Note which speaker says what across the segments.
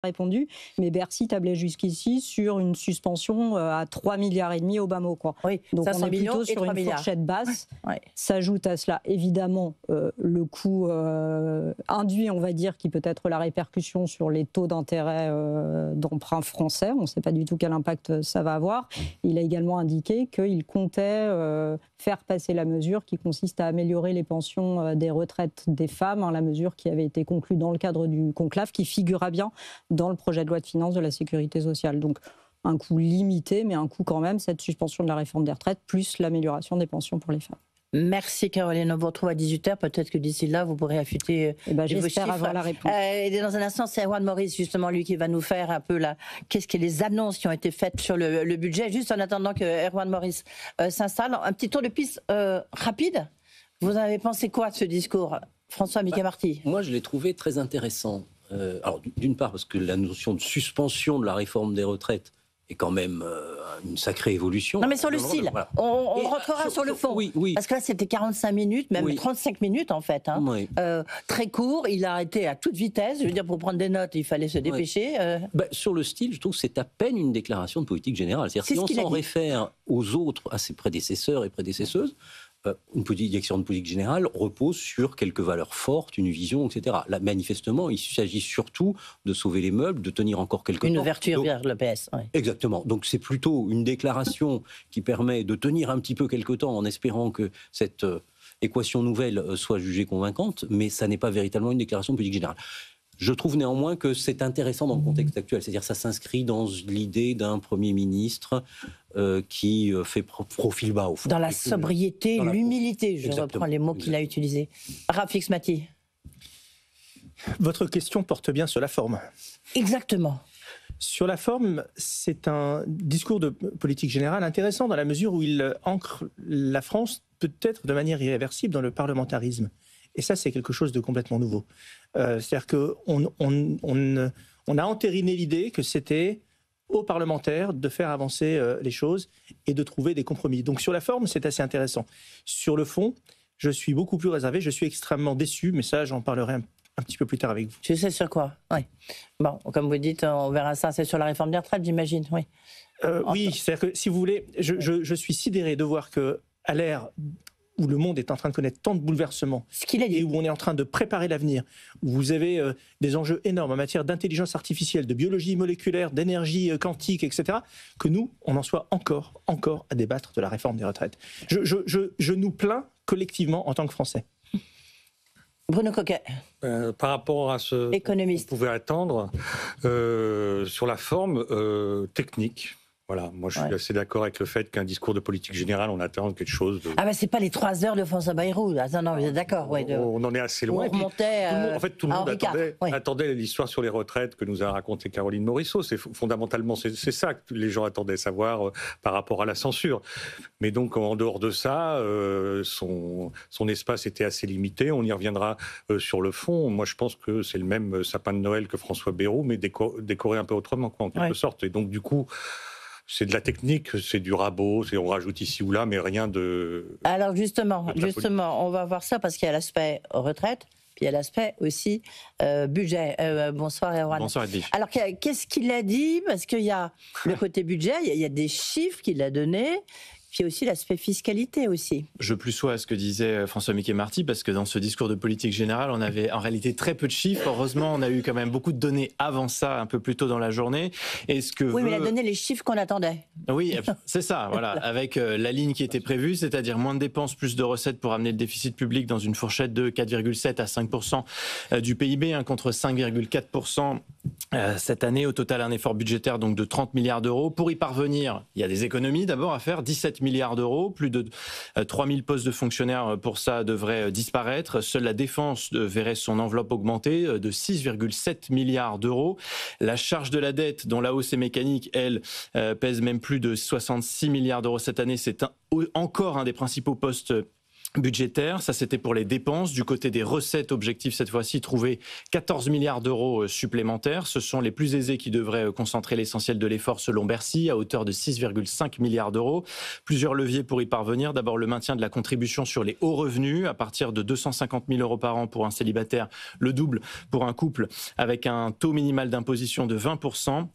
Speaker 1: répondu, mais Bercy tablait jusqu'ici sur une suspension à 3,5 milliards au bas mot, quoi.
Speaker 2: Oui,
Speaker 1: donc on est plutôt sur une
Speaker 2: milliards.
Speaker 1: fourchette basse.
Speaker 2: Ouais.
Speaker 1: S'ajoute à cela évidemment le coût induit, on va dire, qui peut être la répercussion sur les taux d'intérêt d'emprunt français. On ne sait pas du tout quel impact ça va avoir. Il a également indiqué qu'il comptait faire passer la mesure qui consiste à améliorer les pensions des retraites des femmes, la mesure qui avait été conclue dans le cadre du conclave, qui figurera bien dans le projet de loi de finances de la sécurité sociale. Donc un coût limité, mais un coût quand même, cette suspension de la réforme des retraites, plus l'amélioration des pensions pour les femmes.
Speaker 2: Merci Caroline, on vous retrouve à 18h, peut-être que d'ici là vous pourrez affûter
Speaker 1: j'espère avoir la réponse.
Speaker 2: Et dans un instant, c'est Erwan Maurice justement, lui qui va nous faire un peu qu'est-ce que les annonces qui ont été faites sur le budget. Juste en attendant que Erwan Maurice s'installe, un petit tour de piste rapide. Vous en avez pensé quoi de ce discours, François Mickey-Marty?
Speaker 3: Moi je l'ai trouvé très intéressant. Alors d'une part parce que la notion de suspension de la réforme des retraites est quand même une sacrée évolution.
Speaker 2: Non mais sur le style, voilà. on rentrera sur le fond.
Speaker 3: Oui.
Speaker 2: Parce que là c'était 45 minutes, même 35 minutes en fait. Hein. Oui. Très court, il a arrêté à toute vitesse. Je veux dire, pour prendre des notes, il fallait se dépêcher.
Speaker 3: Sur le style, je trouve que c'est à peine une déclaration de politique générale. C'est-à-dire si on s'en réfère aux autres, à ses prédécesseurs et prédécesseuses, une direction de politique générale repose sur quelques valeurs fortes, une vision, etc. Là, manifestement, il s'agit surtout de sauver les meubles, de tenir encore quelques temps.
Speaker 2: Une ouverture vers le PS. Oui.
Speaker 3: Exactement. Donc c'est plutôt une déclaration qui permet de tenir un petit peu quelque temps en espérant que cette équation nouvelle soit jugée convaincante, mais ça n'est pas véritablement une déclaration de politique générale. Je trouve néanmoins que c'est intéressant dans le contexte actuel. C'est-à-dire que ça s'inscrit dans l'idée d'un Premier ministre qui fait profil bas au fond.
Speaker 2: Dans la sobriété, l'humilité, je reprends les mots qu'il a utilisés. Rafik Maty.
Speaker 4: Votre question porte bien sur la forme.
Speaker 2: Exactement.
Speaker 4: Sur la forme, c'est un discours de politique générale intéressant dans la mesure où il ancre la France peut-être de manière irréversible dans le parlementarisme. Et ça, c'est quelque chose de complètement nouveau. C'est-à-dire qu'on a entériné l'idée que c'était aux parlementaires de faire avancer les choses et de trouver des compromis. Donc sur la forme, c'est assez intéressant. Sur le fond, je suis beaucoup plus réservé, je suis extrêmement déçu, mais ça, j'en parlerai un petit peu plus tard avec vous.
Speaker 2: Tu sais sur quoi? Oui. Bon, comme vous dites, on verra ça, c'est sur la réforme des retraites, j'imagine. Oui.
Speaker 4: Oui, c'est-à-dire que si vous voulez, je suis sidéré de voir qu'à l'ère où le monde est en train de connaître tant de bouleversements et où on est en train de préparer l'avenir, où vous avez des enjeux énormes en matière d'intelligence artificielle, de biologie moléculaire, d'énergie quantique, etc., que nous, on en soit encore à débattre de la réforme des retraites. Je nous plains collectivement en tant que Français.
Speaker 2: Bruno Coquet.
Speaker 5: Par rapport à ce qu'on pouvait attendre, sur la forme technique, voilà, moi je suis assez d'accord avec le fait qu'un discours de politique générale, on attend quelque chose de...
Speaker 2: Ah ben c'est pas les 3 heures de François Bayrou, là. Non, vous êtes d'accord.
Speaker 5: On en est assez loin.
Speaker 2: On remontait
Speaker 5: tout le monde attendait l'histoire sur les retraites que nous a raconté Caroline Morisseau. Fondamentalement, c'est ça que les gens attendaient savoir par rapport à la censure. Mais donc en dehors de ça, son espace était assez limité. On y reviendra sur le fond. Moi je pense que c'est le même sapin de Noël que François Bayrou, mais décoré un peu autrement, quoi, en quelque sorte. Et donc du coup... C'est de la technique, c'est du rabot, on rajoute ici ou là, mais rien de...
Speaker 2: Alors justement, on va voir ça parce qu'il y a l'aspect retraite, puis il y a l'aspect aussi budget. Bonsoir Erwan.
Speaker 6: Bonsoir Edwige.
Speaker 2: Alors qu'est-ce qu'il a dit? Parce qu'il y a le côté budget, il y a des chiffres qu'il a donnés. Puis aussi l'aspect fiscalité aussi.
Speaker 6: Je plus sois à ce que disait François Mickey-Marty, parce que dans ce discours de politique générale, on avait en réalité très peu de chiffres. Heureusement, on a eu quand même beaucoup de données avant ça, un peu plus tôt dans la journée. Et ce que
Speaker 2: mais il a donné les chiffres qu'on attendait.
Speaker 6: Oui, c'est ça, voilà. Avec la ligne qui était prévue, c'est-à-dire moins de dépenses, plus de recettes pour amener le déficit public dans une fourchette de 4,7 à 5% du PIB, contre 5,4% cette année. Au total, un effort budgétaire donc de 30 milliards d'euros. Pour y parvenir, il y a des économies d'abord à faire, 17 milliards d'euros, plus de 3000 postes de fonctionnaires pour ça devraient disparaître. Seule la défense verrait son enveloppe augmenter de 6,7 milliards d'euros. La charge de la dette, dont la hausse est mécanique, elle, pèse même plus de 66 milliards d'euros cette année. C'est encore un des principaux postes budgétaire. Ça, c'était pour les dépenses. Du côté des recettes, objectif cette fois-ci, trouver 14 milliards d'euros supplémentaires. Ce sont les plus aisés qui devraient concentrer l'essentiel de l'effort selon Bercy, à hauteur de 6,5 milliards d'euros. Plusieurs leviers pour y parvenir. D'abord, le maintien de la contribution sur les hauts revenus, à partir de 250 000 euros par an pour un célibataire, le double pour un couple, avec un taux minimal d'imposition de 20%.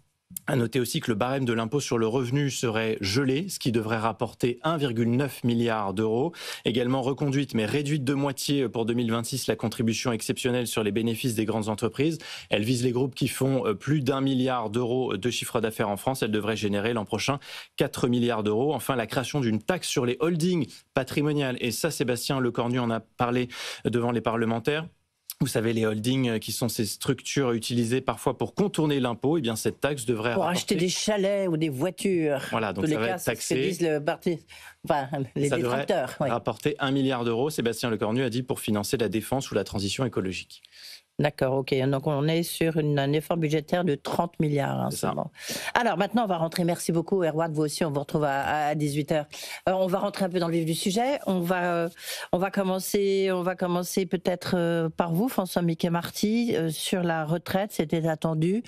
Speaker 6: À noter aussi que le barème de l'impôt sur le revenu serait gelé, ce qui devrait rapporter 1,9 milliard d'euros. Également reconduite, mais réduite de moitié pour 2026, la contribution exceptionnelle sur les bénéfices des grandes entreprises. Elle vise les groupes qui font plus d'1 milliard d'euros de chiffre d'affaires en France. Elle devrait générer l'an prochain 4 milliards d'euros. Enfin, la création d'une taxe sur les holdings patrimoniales. Et ça, Sébastien Lecornu en a parlé devant les parlementaires. Vous savez, les holdings qui sont ces structures utilisées parfois pour contourner l'impôt, eh bien cette taxe devrait
Speaker 2: pour acheter des chalets ou des voitures.
Speaker 6: Voilà, donc ça va être taxé.
Speaker 2: Les détracteurs.
Speaker 6: Ça devrait rapporter 1 milliard d'euros, Sébastien Lecornu a dit, pour financer la défense ou la transition écologique.
Speaker 2: D'accord, ok. Donc on est sur un effort budgétaire de 30 milliards. Hein,
Speaker 6: c'est ça.
Speaker 2: Alors maintenant, on va rentrer. Merci beaucoup, Erwan. Vous aussi, on vous retrouve à 18h. On va rentrer un peu dans le vif du sujet. On va commencer peut-être par vous, François Mickey-Marty, sur la retraite. C'était attendu.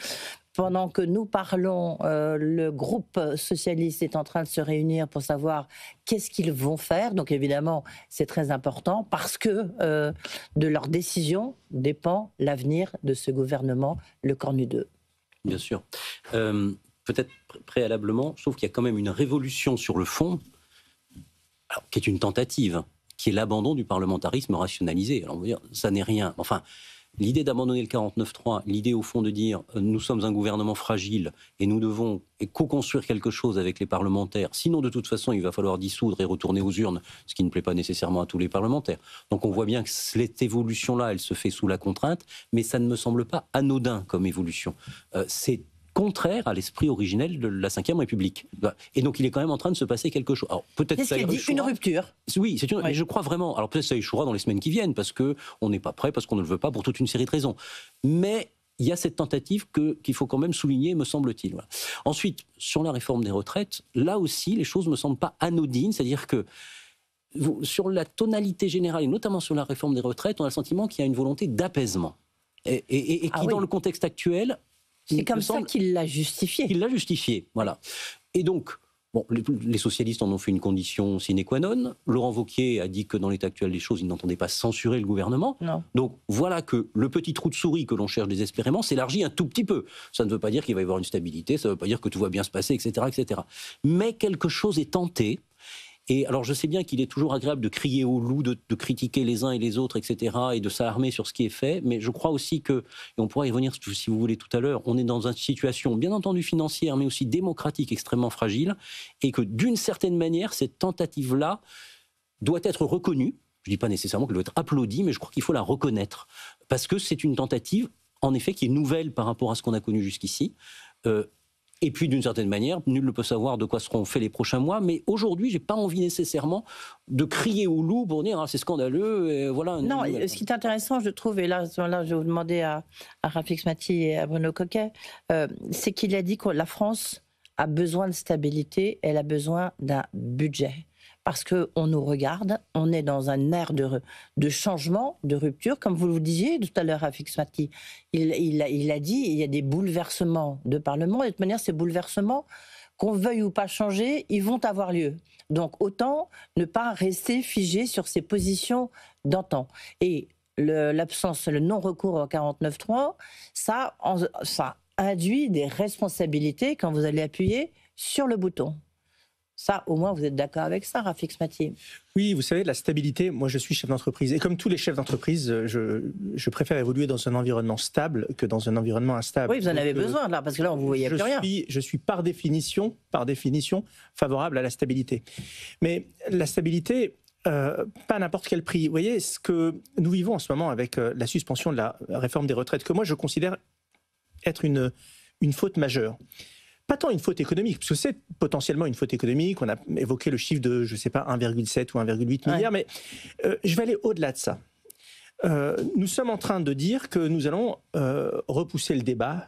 Speaker 2: Pendant que nous parlons, le groupe socialiste est en train de se réunir pour savoir qu'est-ce qu'ils vont faire. Donc évidemment, c'est très important parce que de leur décision dépend l'avenir de ce gouvernement Lecornu 2.
Speaker 3: Bien sûr. Peut-être préalablement, je trouve qu'il y a quand même une révolution sur le fond, alors, qui est une tentative, qui est l'abandon du parlementarisme rationalisé. Alors on va dire, ça n'est rien. Enfin... L'idée d'abandonner le 49.3, l'idée au fond de dire nous sommes un gouvernement fragile et nous devons co-construire quelque chose avec les parlementaires, sinon de toute façon il va falloir dissoudre et retourner aux urnes, ce qui ne plaît pas nécessairement à tous les parlementaires. Donc on voit bien que cette évolution-là, elle se fait sous la contrainte, mais ça ne me semble pas anodin comme évolution. C'est contraire à l'esprit originel de la Ve République. Et donc il est quand même en train de se passer quelque chose. Alors peut-être
Speaker 2: ça échouera. Une rupture.
Speaker 3: Oui, c'est une. Mais je crois vraiment. Alors peut-être ça échouera dans les semaines qui viennent parce que on n'est pas prêt, parce qu'on ne le veut pas pour toute une série de raisons. Mais il y a cette tentative qu'il faut quand même souligner, me semble-t-il. Voilà. Ensuite, sur la réforme des retraites, là aussi les choses me semblent pas anodines, c'est-à-dire que sur la tonalité générale et notamment sur la réforme des retraites, on a le sentiment qu'il y a une volonté d'apaisement et qui dans le contexte actuel.
Speaker 2: C'est comme ça qu'il l'a justifié.
Speaker 3: Il l'a justifié, voilà. Et donc, bon, les socialistes en ont fait une condition sine qua non. Laurent Wauquiez a dit que dans l'état actuel des choses, il n'entendait pas censurer le gouvernement.
Speaker 2: Non.
Speaker 3: Donc voilà que le petit trou de souris que l'on cherche désespérément s'élargit un tout petit peu. Ça ne veut pas dire qu'il va y avoir une stabilité, ça ne veut pas dire que tout va bien se passer, etc., etc. Mais quelque chose est tenté. Et alors je sais bien qu'il est toujours agréable de crier au loup, de critiquer les uns et les autres, etc., et de s'armer sur ce qui est fait, mais je crois aussi que, et on pourra y revenir si vous voulez tout à l'heure, on est dans une situation bien entendu financière, mais aussi démocratique extrêmement fragile, et que d'une certaine manière, cette tentative-là doit être reconnue. Je ne dis pas nécessairement qu'elle doit être applaudie, mais je crois qu'il faut la reconnaître, parce que c'est une tentative, en effet, qui est nouvelle par rapport à ce qu'on a connu jusqu'ici, et puis, d'une certaine manière, nul ne peut savoir de quoi seront faits les prochains mois. Mais aujourd'hui, je n'ai pas envie nécessairement de crier au loup pour dire c'est scandaleux. Et voilà.
Speaker 2: Non, ce qui est intéressant, je trouve, et là je vais vous demander à Rafik Smati et à Bruno Coquet, c'est qu'il a dit que la France a besoin de stabilité, elle a besoin d'un budget. Parce qu'on nous regarde, on est dans un air de changement, de rupture, comme vous le disiez tout à l'heure, Rafik Smati. Il a dit il y a des bouleversements de Parlement, et de toute manière, ces bouleversements, qu'on veuille ou pas changer, ils vont avoir lieu. Donc autant ne pas rester figé sur ses positions d'antan. Et l'absence, le non-recours au 49.3, ça induit des responsabilités quand vous allez appuyer sur le bouton. Ça, au moins, vous êtes d'accord avec ça, Rafik Smati?
Speaker 4: Oui, vous savez, la stabilité, moi je suis chef d'entreprise. Et comme tous les chefs d'entreprise, je préfère évoluer dans un environnement stable que dans un environnement instable.
Speaker 2: Oui, vous en avez besoin, là, parce que là, on ne vous voyait plus rien.
Speaker 4: Je suis par définition, favorable à la stabilité. Mais la stabilité, pas à n'importe quel prix. Vous voyez, ce que nous vivons en ce moment avec la suspension de la réforme des retraites, que moi je considère être une faute majeure. Pas tant une faute économique, parce que c'est potentiellement une faute économique. On a évoqué le chiffre de, je ne sais pas, 1,7 ou 1,8 milliard, mais je vais aller au-delà de ça. Nous sommes en train de dire que nous allons repousser le débat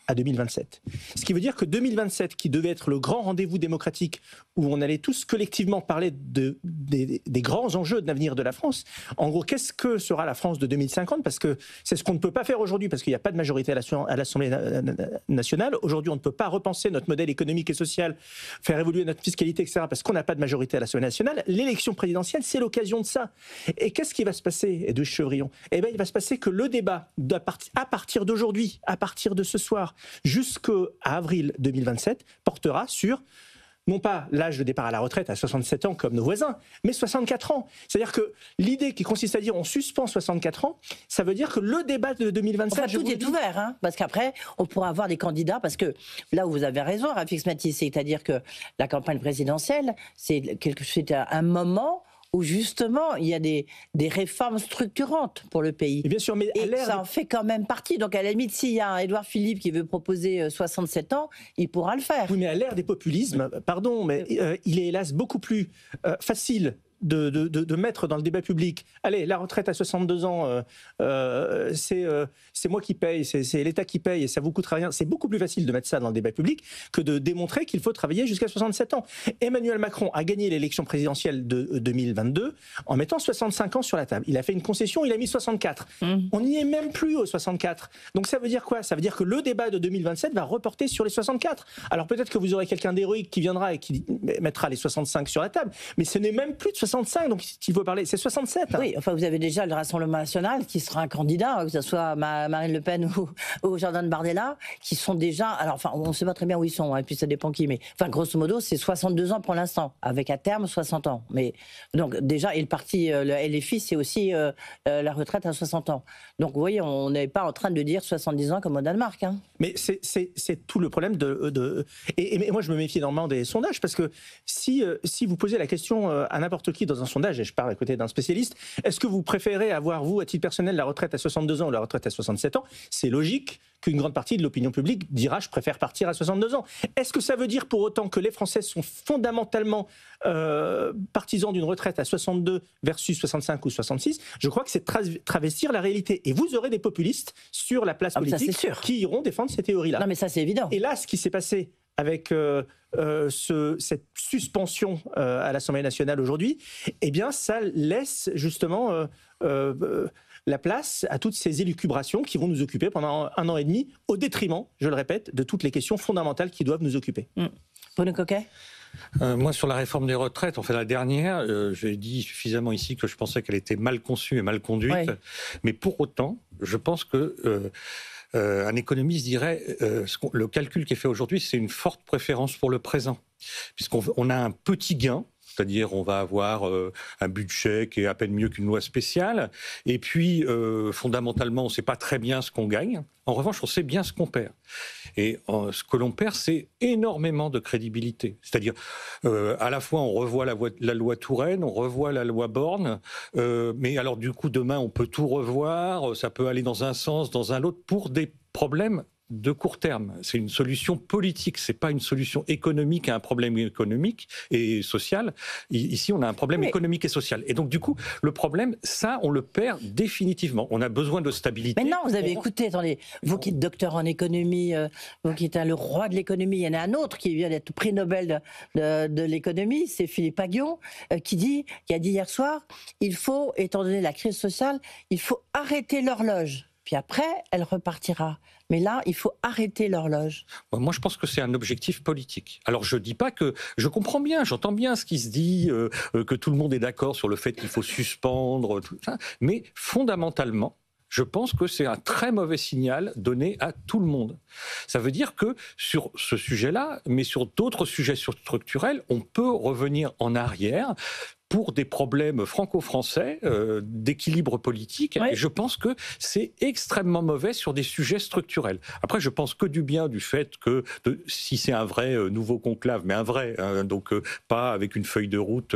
Speaker 4: à 2027. Ce qui veut dire que 2027, qui devait être le grand rendez-vous démocratique où on allait tous collectivement parler des grands enjeux de l'avenir de la France, en gros, qu'est-ce que sera la France de 2050 ? Parce que c'est ce qu'on ne peut pas faire aujourd'hui, parce qu'il n'y a pas de majorité à l'Assemblée nationale. Aujourd'hui, on ne peut pas repenser notre modèle économique et social, faire évoluer notre fiscalité, etc., parce qu'on n'a pas de majorité à l'Assemblée nationale. L'élection présidentielle, c'est l'occasion de ça. Et qu'est-ce qui va se passer, Edwige Chevrillon ? Eh bien, il va se passer que le débat, à partir d'aujourd'hui, à partir de ce soir, jusqu'à avril 2027, portera sur, non pas l'âge de départ à la retraite à 67 ans comme nos voisins, mais 64 ans. C'est-à-dire que l'idée qui consiste à dire on suspend 64 ans, ça veut dire que le débat de 2027...
Speaker 2: Enfin, tout est ouvert, hein, parce qu'après, on pourra avoir des candidats, parce que là où vous avez raison, Rafik Mathis, c'est-à-dire que la campagne présidentielle, c'est un moment où justement il y a des réformes structurantes pour le pays.
Speaker 4: Et bien sûr, mais
Speaker 2: ça en fait quand même partie. Donc à la limite, s'il y a un Édouard Philippe qui veut proposer 67 ans, il pourra le faire.
Speaker 4: Oui, mais à l'ère des populismes, pardon, mais il est hélas beaucoup plus facile de mettre dans le débat public, allez, la retraite à 62 ans, c'est moi qui paye, c'est l'État qui paye et ça vous coûtera rien. C'est beaucoup plus facile de mettre ça dans le débat public que de démontrer qu'il faut travailler jusqu'à 67 ans. Emmanuel Macron a gagné l'élection présidentielle de 2022 en mettant 65 ans sur la table. Il a fait une concession, il a mis 64. On n'y est même plus aux 64. Donc ça veut dire quoi ? Ça veut dire que le débat de 2027 va reporter sur les 64. Alors peut-être que vous aurez quelqu'un d'héroïque qui viendra et qui mettra les 65 sur la table, mais ce n'est même plus de 65, donc s'il faut parler, c'est 67.
Speaker 2: Oui, enfin vous avez déjà le Rassemblement National qui sera un candidat, que ce soit Marine Le Pen ou Jordan Bardella, qui sont déjà, alors enfin on ne sait pas très bien où ils sont, hein, et puis ça dépend qui, mais enfin grosso modo c'est 62 ans pour l'instant, avec à terme 60 ans. Mais donc déjà, et le parti, le LFI, c'est aussi la retraite à 60 ans. Donc vous voyez, on n'est pas en train de dire 70 ans comme au Danemark. Hein.
Speaker 4: Mais c'est tout le problème et moi je me méfie énormément des sondages, parce que si vous posez la question à n'importe qui dans un sondage, et je parle à côté d'un spécialiste, est-ce que vous préférez avoir, vous, à titre personnel, la retraite à 62 ans ou la retraite à 67 ans ? C'est logique qu'une grande partie de l'opinion publique dira « je préfère partir à 62 ans ». Est-ce que ça veut dire pour autant que les Français sont fondamentalement partisans d'une retraite à 62 versus 65 ou 66 ? Je crois que c'est travestir la réalité. Et vous aurez des populistes sur la place politique qui iront défendre ces théories-là.
Speaker 2: Non mais ça c'est évident.
Speaker 4: Et là, ce qui s'est passé avec cette suspension à l'Assemblée nationale aujourd'hui, eh bien, ça laisse justement la place à toutes ces élucubrations qui vont nous occuper pendant 1 an et demi, au détriment, je le répète, de toutes les questions fondamentales qui doivent nous occuper.
Speaker 2: Bruno Coquet ?
Speaker 5: Moi, sur la réforme des retraites, enfin la dernière, j'ai dit suffisamment ici que je pensais qu'elle était mal conçue et mal conduite. Oui. Mais pour autant, je pense que un économiste dirait le calcul qui est fait aujourd'hui, c'est une forte préférence pour le présent, puisqu'on a un petit gain. C'est-à-dire on va avoir un budget qui est à peine mieux qu'une loi spéciale, et puis fondamentalement on ne sait pas très bien ce qu'on gagne. En revanche, on sait bien ce qu'on perd. Et ce que l'on perd, c'est énormément de crédibilité. C'est-à-dire, à la fois, on revoit la loi Touraine, on revoit la loi Borne, mais alors du coup, demain, on peut tout revoir, ça peut aller dans un sens, dans un autre, pour des problèmes de court terme. C'est une solution politique, c'est pas une solution économique à un problème économique et social. Ici, on a un problème économique et social. Et donc, du coup, le problème, ça, on le perd définitivement. On a besoin de stabilité.
Speaker 2: Mais non, vous avez écouté, attendez, vous qui êtes docteur en économie, vous qui êtes le roi de l'économie, il y en a un autre qui vient d'être prix Nobel de l'économie, c'est Philippe Aghion, qui a dit hier soir, il faut, étant donné la crise sociale, il faut arrêter l'horloge. Puis après, elle repartira. Mais là, il faut arrêter l'horloge.
Speaker 5: Moi, je pense que c'est un objectif politique. Alors, je dis pas que... Je comprends bien, j'entends bien ce qui se dit, que tout le monde est d'accord sur le fait qu'il faut suspendre, tout ça. Mais fondamentalement, je pense que c'est un très mauvais signal donné à tout le monde. Ça veut dire que sur ce sujet-là, mais sur d'autres sujets structurels, on peut revenir en arrière pour des problèmes franco-français, d'équilibre politique. Ouais. Et je pense que c'est extrêmement mauvais sur des sujets structurels. Après, je pense que du bien du fait que, si c'est un vrai nouveau conclave, mais un vrai, donc pas avec une feuille de route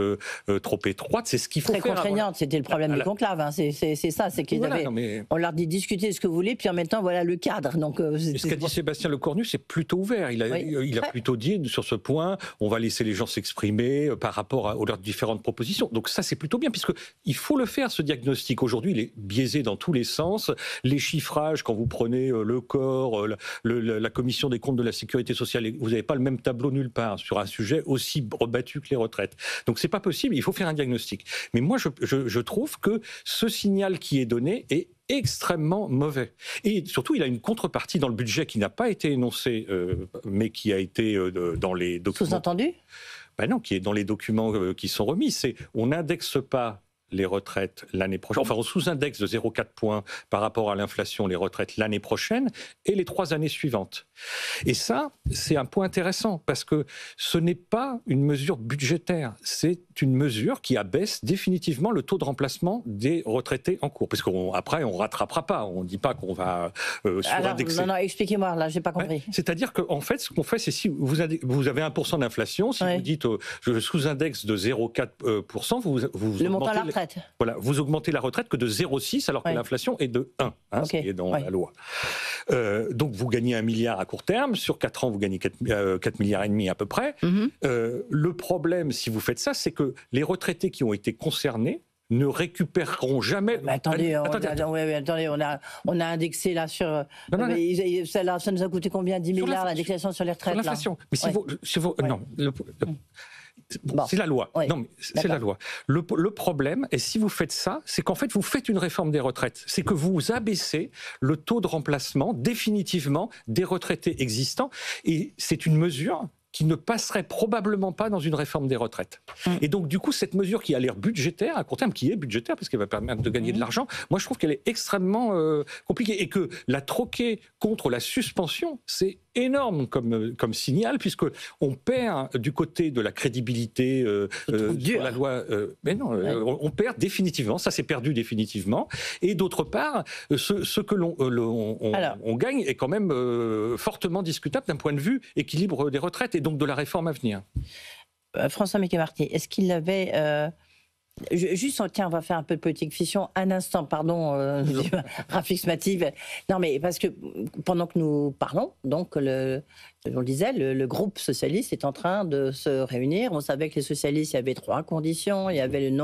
Speaker 5: trop étroite, c'est ce qu'il faut
Speaker 2: faire. Très contraignante, c'était le problème du conclave. Hein. C'est ça, c'est qu'ils avaient... On leur dit discutez ce que vous voulez, puis en même temps, voilà le cadre. Donc,
Speaker 5: ce qu'a dit Sébastien Lecornu, c'est plutôt ouvert. Il a plutôt dit sur ce point, on va laisser les gens s'exprimer par rapport aux leurs différentes propositions. position. Donc ça, c'est plutôt bien, puisqu'il faut le faire, ce diagnostic. Aujourd'hui, il est biaisé dans tous les sens. Les chiffrages, quand vous prenez le corps, la commission des comptes de la sécurité sociale, vous n'avez pas le même tableau nulle part sur un sujet aussi rebattu que les retraites. Donc c'est pas possible, il faut faire un diagnostic. Mais moi, je trouve que ce signal qui est donné est extrêmement mauvais. Et surtout, il a une contrepartie dans le budget qui n'a pas été énoncée, mais qui a été dans les documents.
Speaker 2: Sous-entendu ?
Speaker 5: Ben non, qui est dans les documents qui sont remis. C'est on n'indexe pas les retraites l'année prochaine. Enfin, on sous-indexe de 0,4 points par rapport à l'inflation les retraites l'année prochaine et les 3 années suivantes. Et ça, c'est un point intéressant parce que ce n'est pas une mesure budgétaire, c'est une mesure qui abaisse définitivement le taux de remplacement des retraités en cours. Parce qu'après, on ne rattrapera pas. On ne dit pas qu'on va surindexer.
Speaker 2: Non, expliquez-moi, là, je n'ai pas compris.
Speaker 5: Ouais, c'est-à-dire qu'en fait, ce qu'on fait, c'est si vous avez 1% d'inflation, si vous dites je sous-indexe de 0,4%, vous
Speaker 2: le montant à la retraite.
Speaker 5: Voilà, vous augmentez la retraite que de 0,6 alors que l'inflation est de 1, ce qui est dans la loi. Donc vous gagnez 1 milliard à court terme, sur 4 ans vous gagnez 4 milliards et demi à peu près. Le problème, si vous faites ça, c'est que les retraités qui ont été concernés ne récupéreront jamais.
Speaker 2: Mais attendez, on a indexé là sur. Ça nous a coûté combien ? 10 milliards l'indexation sur les retraites.
Speaker 5: Sur l'inflation. Mais si vous non. C'est la loi. Non, mais c'est la loi. Le problème, et si vous faites ça, c'est qu'en fait, vous faites une réforme des retraites. C'est que vous abaissez le taux de remplacement définitivement des retraités existants. Et c'est une mesure qui ne passerait probablement pas dans une réforme des retraites. Et donc, du coup, cette mesure qui a l'air budgétaire, à court terme, qui est budgétaire, parce qu'elle va permettre de gagner de l'argent, moi, je trouve qu'elle est extrêmement compliquée. Et que la troquer contre la suspension, c'est énorme comme signal, puisqu'on perd du côté de la crédibilité sur la loi. Mais non, on perd définitivement, ça s'est perdu définitivement. Et d'autre part, ce que on gagne est quand même fortement discutable d'un point de vue équilibre des retraites et donc de la réforme à venir.
Speaker 2: François Mickey-Marty, est-ce qu'il avait... Juste, tiens, on va faire un peu de politique fiction. Un instant, pardon, Rafik Smati. Non, mais parce que pendant que nous parlons, donc, on le disait, le groupe socialiste est en train de se réunir. On savait que les socialistes, il y avait 3 conditions. Il y avait il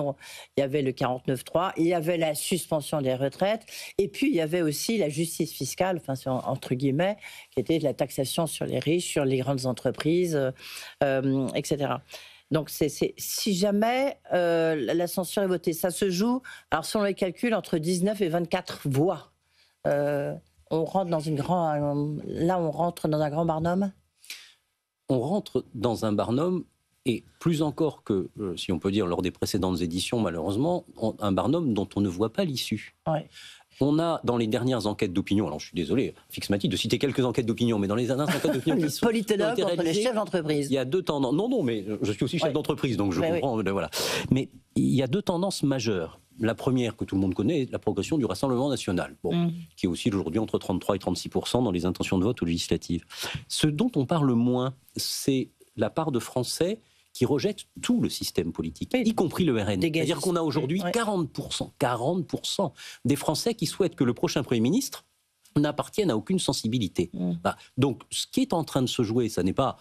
Speaker 2: y avait le 49.3, il y avait la suspension des retraites, et puis il y avait aussi la justice fiscale, enfin, entre guillemets, qui était la taxation sur les riches, sur les grandes entreprises, etc. Donc, si jamais la censure est votée, ça se joue, alors selon les calculs, entre 19 et 24 voix. On rentre dans on rentre dans un grand barnum ?
Speaker 3: On rentre dans un barnum, et plus encore que, si on peut dire, lors des précédentes éditions, malheureusement, un barnum dont on ne voit pas l'issue. Ouais. On a, dans les dernières enquêtes d'opinion, alors je suis désolé, Rafik Smati, de citer quelques enquêtes d'opinion, mais dans les dernières enquêtes d'opinion qui sont
Speaker 2: politologues entre les chefs d'entreprise.
Speaker 3: Il y a 2 tendances. Non, mais je suis aussi chef d'entreprise, donc je comprends. Voilà. Mais il y a 2 tendances majeures. La première, que tout le monde connaît, est la progression du Rassemblement national, qui est aussi aujourd'hui entre 33 et 36% dans les intentions de vote aux législatives. Ce dont on parle moins, c'est la part de Français qui rejettent tout le système politique, y compris le RN. C'est-à-dire qu'on a aujourd'hui 40% des Français qui souhaitent que le prochain Premier ministre n'appartienne à aucune sensibilité. Donc, ce qui est en train de se jouer, ça n'est pas...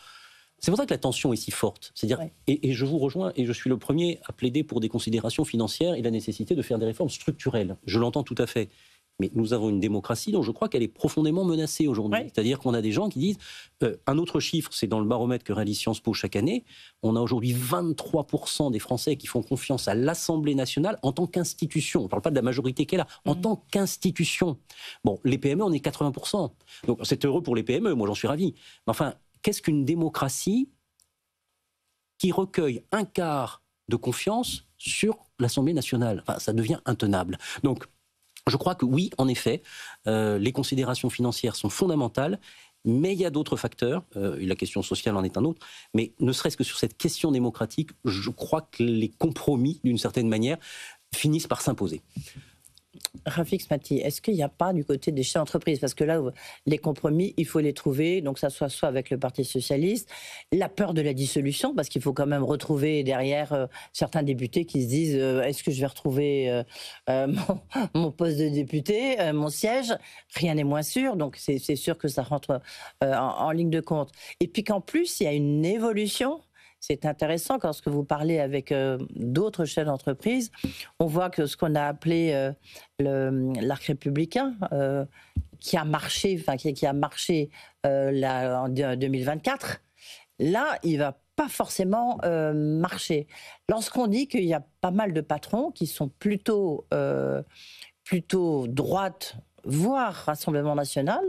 Speaker 3: C'est pour ça que la tension est si forte. C'est-à-dire, et je vous rejoins, et je suis le premier à plaider pour des considérations financières et la nécessité de faire des réformes structurelles. Je l'entends tout à fait. Mais nous avons une démocratie dont je crois qu'elle est profondément menacée aujourd'hui. C'est-à-dire qu'on a des gens qui disent... un autre chiffre, c'est dans le baromètre que réalise Sciences Po chaque année, on a aujourd'hui 23% des Français qui font confiance à l'Assemblée nationale en tant qu'institution. On ne parle pas de la majorité qu'elle a, en tant qu'institution. Bon, les PME, on est 80%. Donc c'est heureux pour les PME, moi j'en suis ravi. Mais enfin, qu'est-ce qu'une démocratie qui recueille un quart de confiance sur l'Assemblée nationale ? Enfin, ça devient intenable. Donc, je crois que oui, en effet, les considérations financières sont fondamentales, mais il y a d'autres facteurs, et la question sociale en est un autre, mais ne serait-ce que sur cette question démocratique, je crois que les compromis, d'une certaine manière, finissent par s'imposer.
Speaker 2: Rafik Smati, est-ce qu'il n'y a pas du côté des chefs d'entreprise, parce que là, les compromis, il faut les trouver, donc ça soit avec le Parti socialiste, la peur de la dissolution, parce qu'il faut quand même retrouver derrière certains députés qui se disent est-ce que je vais retrouver mon poste de député, mon siège ? Rien n'est moins sûr, donc c'est sûr que ça rentre en ligne de compte. Et puis qu'en plus, il y a une évolution. C'est intéressant quand vous parlez avec d'autres chefs d'entreprise, on voit que ce qu'on a appelé l'arc républicain, qui a marché, en 2024, là, il va pas forcément marcher. Lorsqu'on dit qu'il y a pas mal de patrons qui sont plutôt droite, voire Rassemblement national,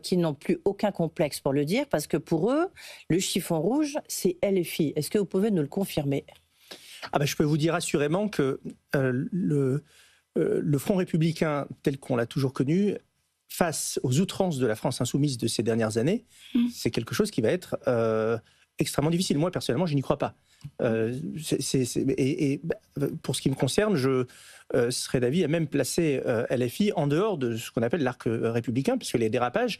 Speaker 2: qui n'ont plus aucun complexe pour le dire, parce que pour eux, le chiffon rouge, c'est LFI. Est-ce que vous pouvez nous le confirmer?
Speaker 4: Je peux vous dire assurément que le Front républicain, tel qu'on l'a toujours connu, face aux outrances de la France insoumise de ces dernières années, c'est quelque chose qui va être extrêmement difficile. Moi, personnellement, je n'y crois pas. Pour ce qui me concerne, je serais d'avis à même placer LFI en dehors de ce qu'on appelle l'arc républicain, puisque les dérapages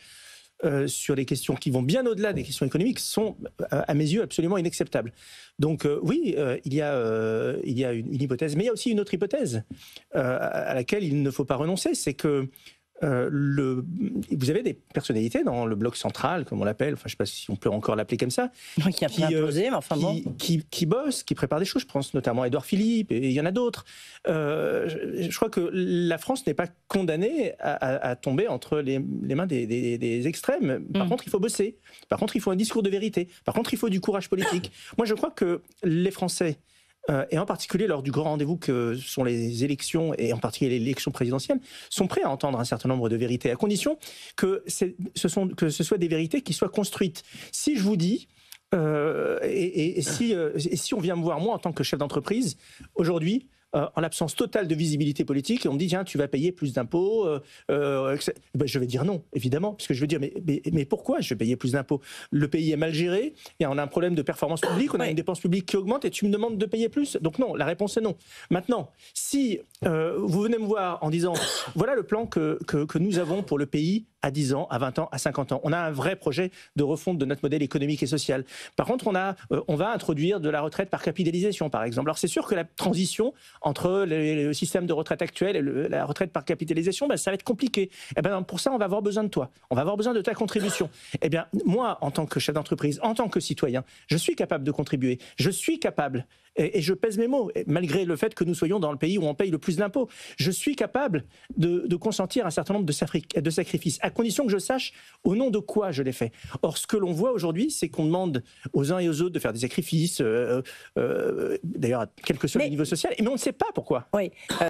Speaker 4: sur les questions qui vont bien au-delà des questions économiques sont, à mes yeux, absolument inacceptables. Donc oui, il y a une hypothèse, mais il y a aussi une autre hypothèse à laquelle il ne faut pas renoncer, c'est que vous avez des personnalités dans le bloc central, comme on l'appelle, je ne sais pas si on peut encore l'appeler comme ça, qui bossent, qui préparent des choses. Je pense notamment à Édouard Philippe, et il y en a d'autres. Je crois que la France n'est pas condamnée à tomber entre les mains des extrêmes. Par contre, il faut bosser. Par contre, il faut un discours de vérité. Par contre, il faut du courage politique. Moi, je crois que les Français, et en particulier lors du grand rendez-vous que sont les élections, et en particulier l'élection présidentielle, sont prêts à entendre un certain nombre de vérités, à condition que ce soit des vérités qui soient construites. Si je vous dis, si on vient me voir, moi, en tant que chef d'entreprise, aujourd'hui, en l'absence totale de visibilité politique, et on me dit, tiens, tu vas payer plus d'impôts, je vais dire non, évidemment, parce que je veux dire, mais pourquoi je vais payer plus d'impôts? Le pays est mal géré, et on a un problème de performance publique, on a une dépense publique qui augmente, et tu me demandes de payer plus? Donc non, la réponse est non. Maintenant, si vous venez me voir en disant, voilà le plan que nous avons pour le pays à 10 ans, à 20 ans, à 50 ans. On a un vrai projet de refonte de notre modèle économique et social. Par contre, on va introduire de la retraite par capitalisation, par exemple. Alors c'est sûr que la transition entre le système de retraite actuel et la retraite par capitalisation, ça va être compliqué. Pour ça, on va avoir besoin de toi. On va avoir besoin de ta contribution. Moi, en tant que chef d'entreprise, en tant que citoyen, je suis capable de contribuer. Je suis capable, et je pèse mes mots, malgré le fait que nous soyons dans le pays où on paye le plus d'impôts, je suis capable de consentir un certain nombre de sacrifices, à condition que je sache au nom de quoi je les fais. Or, ce que l'on voit aujourd'hui, c'est qu'on demande aux uns et aux autres de faire des sacrifices, d'ailleurs, quel que soit le niveau social, mais on ne sait pas pourquoi.
Speaker 2: Oui.